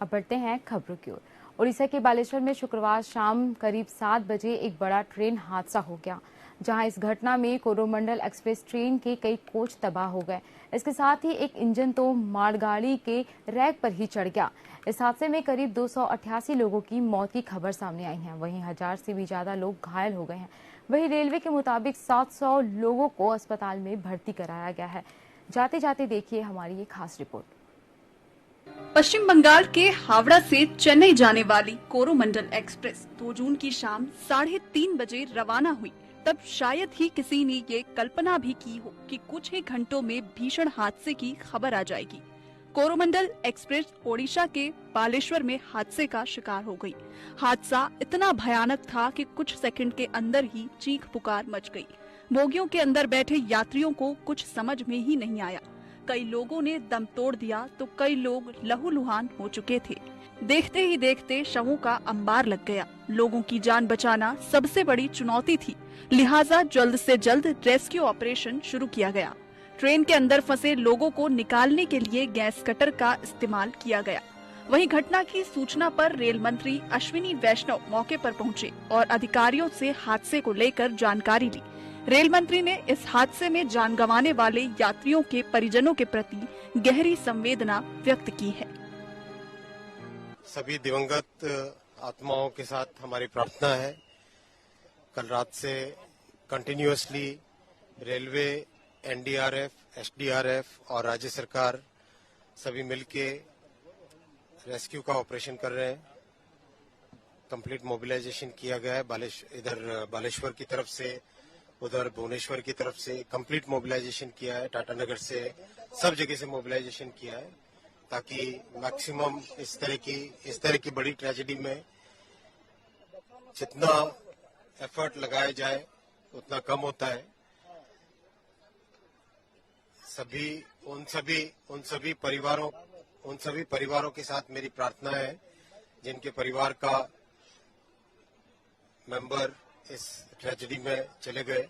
अब बढ़ते हैं खबरों की ओर। उड़ीसा के बालेश्वर में शुक्रवार शाम करीब 7 बजे एक बड़ा ट्रेन हादसा हो गया, जहां इस घटना में कोरोमंडल एक्सप्रेस ट्रेन के कई कोच तबाह हो गए। इसके साथ ही एक इंजन तो मालगाड़ी के रैक पर ही चढ़ गया। इस हादसे में करीब 288 लोगों की मौत की खबर सामने आई है। वहीं 1000 से भी ज्यादा लोग घायल हो गए हैं। वहीं रेलवे के मुताबिक 700 लोगों को अस्पताल में भर्ती कराया गया है। जाते जाते देखिए हमारी ये खास रिपोर्ट। पश्चिम बंगाल के हावड़ा से चेन्नई जाने वाली कोरोमंडल एक्सप्रेस 2 जून की शाम 3:30 बजे रवाना हुई। तब शायद ही किसी ने ये कल्पना भी की हो कि कुछ ही घंटों में भीषण हादसे की खबर आ जाएगी। कोरोमंडल एक्सप्रेस ओडिशा के बालेश्वर में हादसे का शिकार हो गई। हादसा इतना भयानक था कि कुछ सेकंड के अंदर ही चीख पुकार मच गई। बोगियों के अंदर बैठे यात्रियों को कुछ समझ में ही नहीं आया। कई लोगों ने दम तोड़ दिया तो कई लोग लहूलुहान हो चुके थे। देखते ही देखते शवों का अंबार लग गया। लोगों की जान बचाना सबसे बड़ी चुनौती थी, लिहाजा जल्द से जल्द रेस्क्यू ऑपरेशन शुरू किया गया। ट्रेन के अंदर फंसे लोगों को निकालने के लिए गैस कटर का इस्तेमाल किया गया। वहीं घटना की सूचना पर रेल मंत्री अश्विनी वैष्णव मौके पर पहुंचे और अधिकारियों से हादसे को लेकर जानकारी ली। रेल मंत्री ने इस हादसे में जान गंवाने वाले यात्रियों के परिजनों के प्रति गहरी संवेदना व्यक्त की है। सभी दिवंगत आत्माओं के साथ हमारी प्रार्थना है। कल रात से कंटिन्यूअसली रेलवे, एनडीआरएफ, एसडीआरएफ और राज्य सरकार सभी मिलके रेस्क्यू का ऑपरेशन कर रहे हैं। कंप्लीट मोबिलाइजेशन किया गया है। इधर बालेश्वर की तरफ से, उधर भुवनेश्वर की तरफ से कंप्लीट मोबिलाइजेशन किया है। टाटानगर से सब जगह से मोबिलाइजेशन किया है ताकि मैक्सिमम इस तरह की बड़ी ट्रेजेडी में जितना एफर्ट लगाया जाए उतना कम होता है। उन सभी परिवारों के साथ मेरी प्रार्थना है जिनके परिवार का मेंबर इस ट्रेजेडी में चले गए।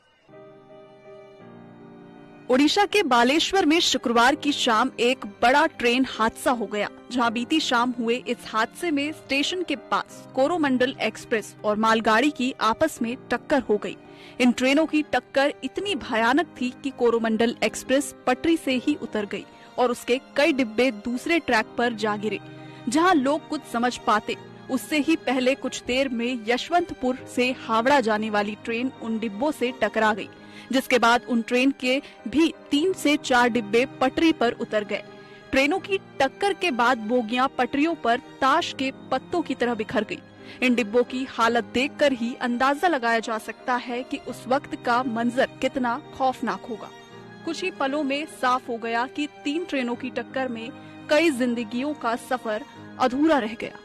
ओडिशा के बालेश्वर में शुक्रवार की शाम एक बड़ा ट्रेन हादसा हो गया, जहां बीती शाम हुए इस हादसे में स्टेशन के पास कोरोमंडल एक्सप्रेस और मालगाड़ी की आपस में टक्कर हो गई। इन ट्रेनों की टक्कर इतनी भयानक थी कि कोरोमंडल एक्सप्रेस पटरी से ही उतर गई और उसके कई डिब्बे दूसरे ट्रैक पर जा गिरे। जहां लोग कुछ समझ पाते उससे ही पहले कुछ देर में यशवंतपुर से हावड़ा जाने वाली ट्रेन उन डिब्बों से टकरा गई, जिसके बाद उन ट्रेन के भी 3 से 4 डिब्बे पटरी पर उतर गए। ट्रेनों की टक्कर के बाद बोगियां पटरियों पर ताश के पत्तों की तरह बिखर गई। इन डिब्बों की हालत देखकर ही अंदाजा लगाया जा सकता है कि उस वक्त का मंजर कितना खौफनाक होगा। कुछ ही पलों में साफ हो गया कि 3 ट्रेनों की टक्कर में कई जिंदगियों का सफर अधूरा रह गया।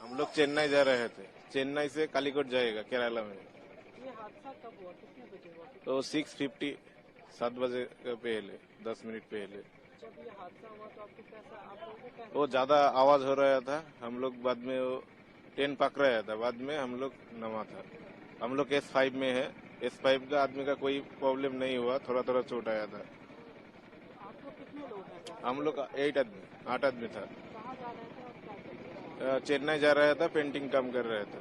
हम लोग चेन्नई जा रहे थे। चेन्नई से कालीकोट जाएगा केरला में। ये हादसा कब हुआ, कितने बजे हुआ? तो 6:50 7 बजे पहले 10 मिनट पहले। जब ये हादसा हुआ तो आपको कैसा, आप लोगों को वो ज्यादा आवाज हो रहा था। हम लोग बाद में वो ट्रेन पकड़ रहा था। बाद में हम लोग नमा था। हम लोग S5 में है। S5 का आदमी का कोई प्रॉब्लम नहीं हुआ, थोड़ा थोड़ा चोट आया था। आप लोग कितने लोग हैं? हम लोग 8 आदमी था। कहाँ जा रहे थे और क्या कर रहे थे? चेन्नई जा रहा था, पेंटिंग काम कर रहा था।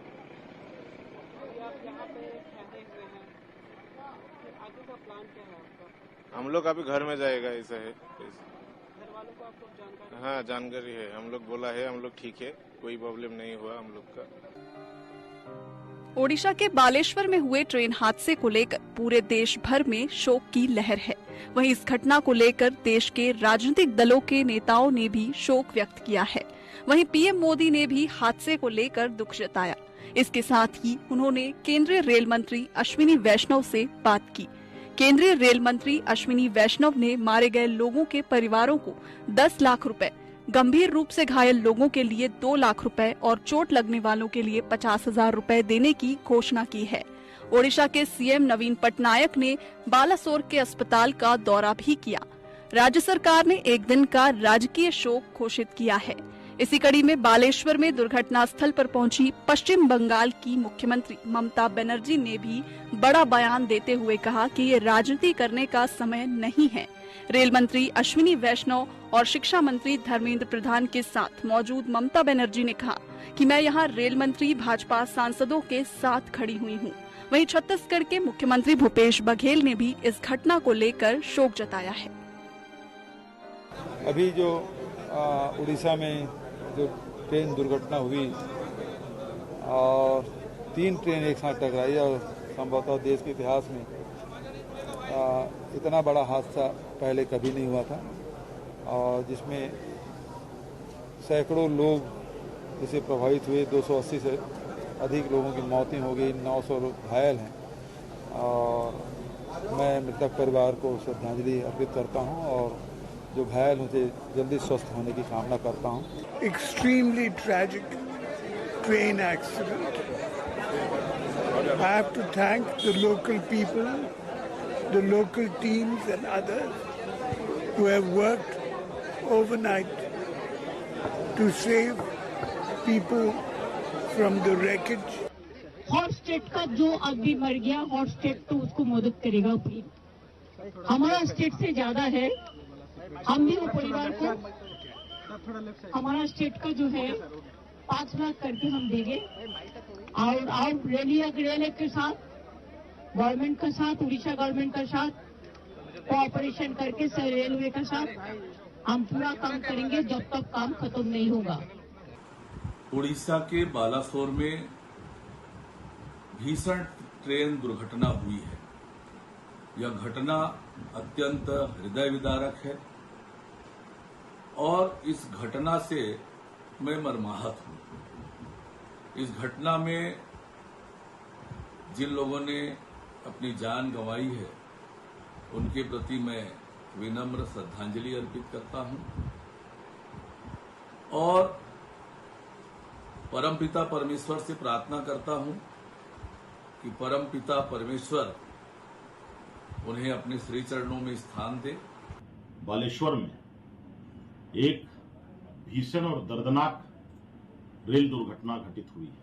आप यहाँ पे ठहरे हुए हैं, फिर आगे का प्लान क्या है आपका? हम लोग अभी घर में जाएगा, ऐसा है। घर वालों को आप लोग जानकारी? हाँ, जानकारी है। हम लोग बोला है, हम लोग ठीक है, कोई प्रॉब्लम नहीं हुआ हम लोग का। ओडिशा के बालेश्वर में हुए ट्रेन हादसे को लेकर पूरे देश भर में शोक की लहर है। वहीं इस घटना को लेकर देश के राजनीतिक दलों के नेताओं ने भी शोक व्यक्त किया है। वहीं पीएम मोदी ने भी हादसे को लेकर दुख जताया। इसके साथ ही उन्होंने केंद्रीय रेल मंत्री अश्विनी वैष्णव से बात की। केंद्रीय रेल मंत्री अश्विनी वैष्णव ने मारे गए लोगों के परिवारों को 10 लाख रुपए, गंभीर रूप से घायल लोगों के लिए 2 लाख रुपए और चोट लगने वालों के लिए 50,000 रुपए देने की घोषणा की है। ओडिशा के सीएम नवीन पटनायक ने बालासोर के अस्पताल का दौरा भी किया। राज्य सरकार ने एक दिन का राजकीय शोक घोषित किया है। इसी कड़ी में बालेश्वर में दुर्घटना स्थल पर पहुंची पश्चिम बंगाल की मुख्यमंत्री ममता बनर्जी ने भी बड़ा बयान देते हुए कहा कि ये राजनीति करने का समय नहीं है। रेल मंत्री अश्विनी वैष्णव और शिक्षा मंत्री धर्मेंद्र प्रधान के साथ मौजूद ममता बनर्जी ने कहा कि मैं यहाँ रेल मंत्री भाजपा सांसदों के साथ खड़ी हुई हूँ। वहीं छत्तीसगढ़ के मुख्यमंत्री भूपेश बघेल ने भी इस घटना को लेकर शोक जताया है। अभी जो उड़ीसा में जो ट्रेन दुर्घटना हुई और 3 ट्रेन एक साथ टकराई और संभवतः देश के इतिहास में इतना बड़ा हादसा पहले कभी नहीं हुआ था और जिसमें सैकड़ों लोग इससे प्रभावित हुए। 280 से अधिक लोगों की मौतें हो गई, 900 लोग घायल हैं और मैं मृतक परिवार को श्रद्धांजलि अर्पित करता हूं और जो घायल उनसे जल्दी स्वस्थ होने की कामना करता हूं। Extremely tragic train accident. I have to thank the local people, the local teams and others who have worked overnight to save people from the wreckage. Hot state का जो अभी मर गया, हॉट स्टेट तो उसको मदद करेगा प्लीज। हमारा स्टेट से ज्यादा है, हम भी वो परिवार को हमारा स्टेट का जो है 5 लाख करके हम देंगे और रेलवे के साथ, गवर्नमेंट का साथ, उड़ीसा गवर्नमेंट का साथ कोऑपरेशन करके रेलवे का साथ हम पूरा काम करेंगे जब तक काम खत्म नहीं होगा। उड़ीसा के बालासोर में भीषण ट्रेन दुर्घटना हुई है। यह घटना अत्यंत हृदय विदारक है और इस घटना से मैं मर्माहत हूं। इस घटना में जिन लोगों ने अपनी जान गंवाई है उनके प्रति मैं विनम्र श्रद्धांजलि अर्पित करता हूं और परमपिता परमेश्वर से प्रार्थना करता हूं कि परमपिता परमेश्वर उन्हें अपने श्री चरणों में स्थान दे। बालेश्वर में एक भीषण और दर्दनाक रेल दुर्घटना घटित हुई है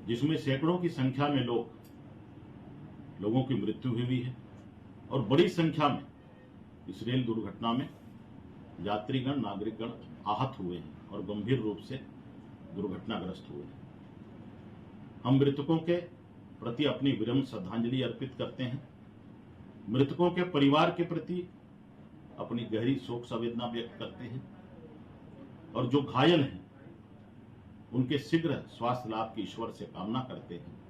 जिसमें सैकड़ों की संख्या में लोगों की मृत्यु हुई है और बड़ी संख्या में इस रेल दुर्घटना में यात्रीगण, नागरिकगण आहत हुए हैं और गंभीर रूप से दुर्घटनाग्रस्त हुए हैं। हम मृतकों के प्रति अपनी विनम्र श्रद्धांजलि अर्पित करते हैं। मृतकों के परिवार के प्रति अपनी गहरी शोक संवेदना व्यक्त करते हैं और जो घायल हैं उनके शीघ्र स्वास्थ्य लाभ की ईश्वर से कामना करते हैं।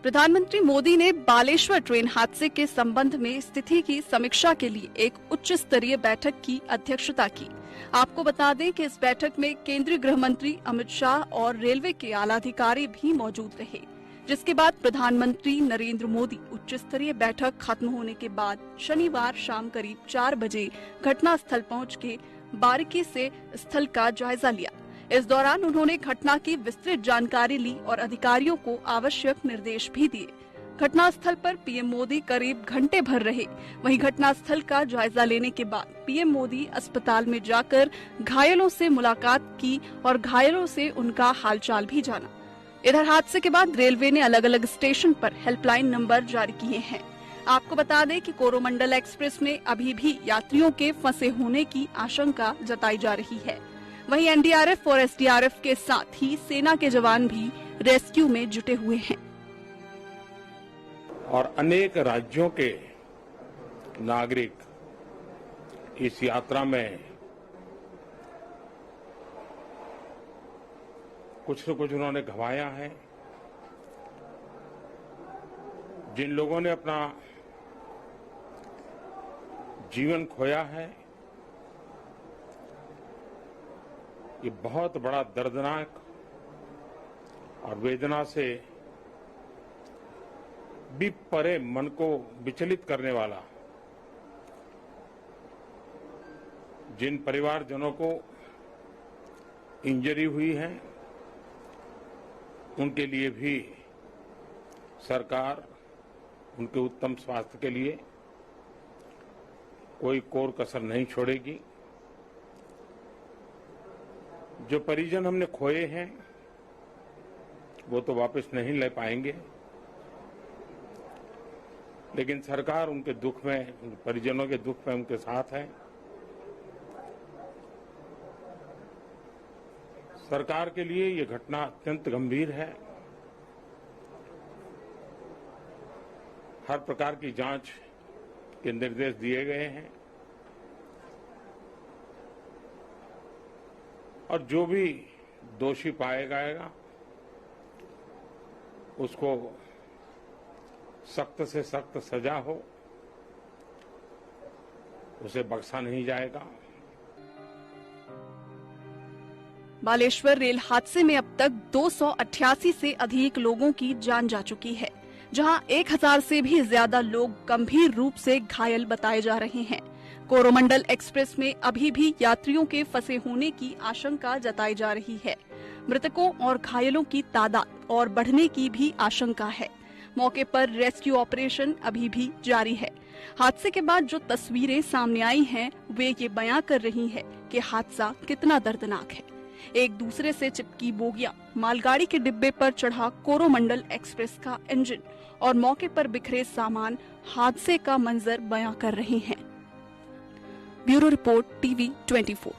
प्रधानमंत्री मोदी ने बालेश्वर ट्रेन हादसे के संबंध में स्थिति की समीक्षा के लिए एक उच्च स्तरीय बैठक की अध्यक्षता की। आपको बता दें कि इस बैठक में केंद्रीय गृह मंत्री अमित शाह और रेलवे के आला अधिकारी भी मौजूद रहे, जिसके बाद प्रधानमंत्री नरेंद्र मोदी उच्च स्तरीय बैठक खत्म होने के बाद शनिवार शाम करीब 4 बजे घटना स्थल पहुँच के बारीकी से स्थल का जायजा लिया। इस दौरान उन्होंने घटना की विस्तृत जानकारी ली और अधिकारियों को आवश्यक निर्देश भी दिए। घटना स्थल पर पीएम मोदी करीब घंटे भर रहे। वहीं घटना स्थल का जायजा लेने के बाद पीएम मोदी अस्पताल में जाकर घायलों से मुलाकात की और घायलों से उनका हालचाल भी जाना। इधर हादसे के बाद रेलवे ने अलग अलग स्टेशन पर हेल्पलाइन नंबर जारी किए हैं। आपको बता दें कि कोरोमंडल एक्सप्रेस में अभी भी यात्रियों के फंसे होने की आशंका जताई जा रही है। वहीं एनडीआरएफ और एसडीआरएफ के साथ ही सेना के जवान भी रेस्क्यू में जुटे हुए हैं और अनेक राज्यों के नागरिक इस यात्रा में कुछ न कुछ उन्होंने गंवाया है। जिन लोगों ने अपना जीवन खोया है, ये बहुत बड़ा दर्दनाक और वेदना से भी परे मन को विचलित करने वाला। जिन परिवारजनों को इंजरी हुई है उनके लिए भी सरकार उनके उत्तम स्वास्थ्य के लिए कोई कोर कसर नहीं छोड़ेगी। जो परिजन हमने खोए हैं वो तो वापस नहीं ले पाएंगे, लेकिन सरकार उनके दुख में, उनके परिजनों के दुख में उनके साथ है। सरकार के लिए ये घटना अत्यंत गंभीर है। हर प्रकार की जांच के निर्देश दिए गए हैं और जो भी दोषी पाया जाएगा उसको सख्त से सख्त सजा हो, उसे बख्शा नहीं जाएगा। बालेश्वर रेल हादसे में अब तक 288 से अधिक लोगों की जान जा चुकी है, जहां 1000 से भी ज्यादा लोग गंभीर रूप से घायल बताए जा रहे हैं। कोरोमंडल एक्सप्रेस में अभी भी यात्रियों के फंसे होने की आशंका जताई जा रही है। मृतकों और घायलों की तादाद और बढ़ने की भी आशंका है। मौके पर रेस्क्यू ऑपरेशन अभी भी जारी है। हादसे के बाद जो तस्वीरें सामने आई हैं, वे ये बयां कर रही है कि हादसा कितना दर्दनाक है। एक दूसरे से चिपकी बोगियां, मालगाड़ी के डिब्बे पर चढ़ा कोरोमंडल एक्सप्रेस का इंजन और मौके पर बिखरे सामान हादसे का मंजर बयां कर रहे हैं। Bureau report, TV 24।